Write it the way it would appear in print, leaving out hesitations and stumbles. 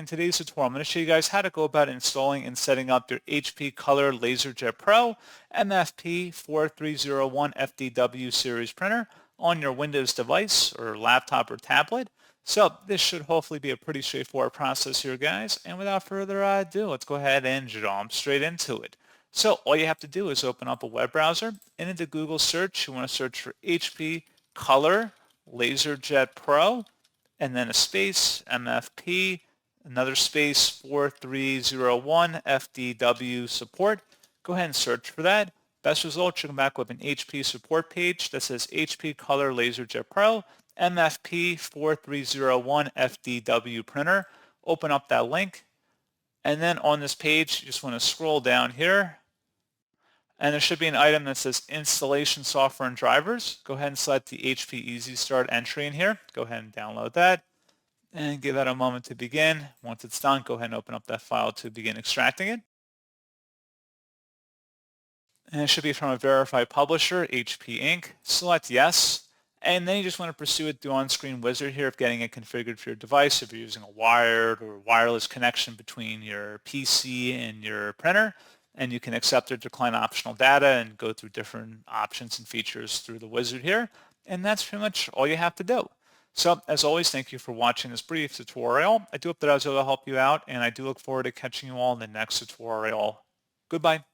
In today's tutorial, I'm going to show you guys how to go about installing and setting up your HP Color LaserJet Pro MFP 4301fdw series printer on your Windows device or laptop or tablet. So this should hopefully be a pretty straightforward process here, guys. And without further ado, let's go ahead and jump straight into it. So all you have to do is open up a web browser, and into Google search, you want to search for HP Color LaserJet Pro, and then a space, MFP, another space, 4301 FDW support. Go ahead and search for that. Best result, you come back with an HP support page that says HP Color LaserJet Pro MFP 4301 FDW printer. Open up that link, and then on this page, you just want to scroll down here, and there should be an item that says Installation Software and Drivers. Go ahead and select the HP Easy Start entry in here. Go ahead and download that and give that a moment to begin. Once it's done, go ahead and open up that file to begin extracting it. And it should be from a verified publisher, HP Inc. Select Yes. And then you just want to pursue it through on-screen wizard here of getting it configured for your device if you're using a wired or wireless connection between your PC and your printer. And you can accept or decline optional data and go through different options and features through the wizard here. And that's pretty much all you have to do. So as always, thank you for watching this brief tutorial. I do hope that I was able to help you out, and I do look forward to catching you all in the next tutorial. Goodbye.